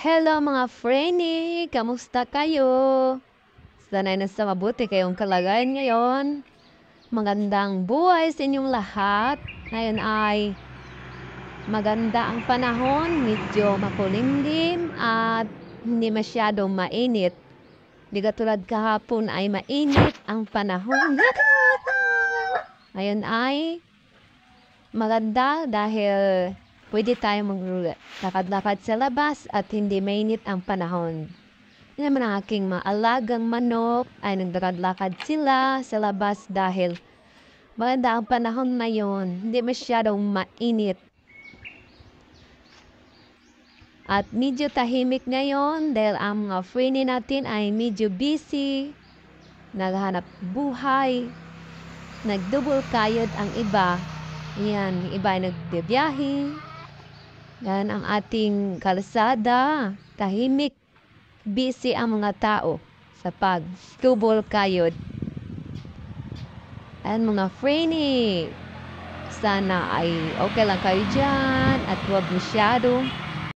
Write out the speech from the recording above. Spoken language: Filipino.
Hello mga Frenny! Kamusta kayo? Sana'y nasa mabuti kayong kalagayan ngayon. Magandang buhay sa inyong lahat. Ngayon ay maganda ang panahon, medyo makulimlim at hindi masyadong mainit. Di katulad kahapon ay mainit ang panahon. Ngayon ay maganda dahil pwede tayong maglakad-lakad sa labas at hindi mainit ang panahon. Yan naman ang aking maalagang manok ay naglalakad sila sa labas dahil maganda ang panahon na yun. Hindi masyadong mainit. At medyo tahimik ngayon dahil ang mga friend natin ay medyo busy. Naghanap buhay. Nagdouble kayod ang iba. Yan, iba ay nagbibiyahe. Yan ang ating kalsada. Tahimik. Busy ang mga tao sa pag-double kayod. Ayan mga Frenny. Sana ay okay lang kayo dyan at huwag masyado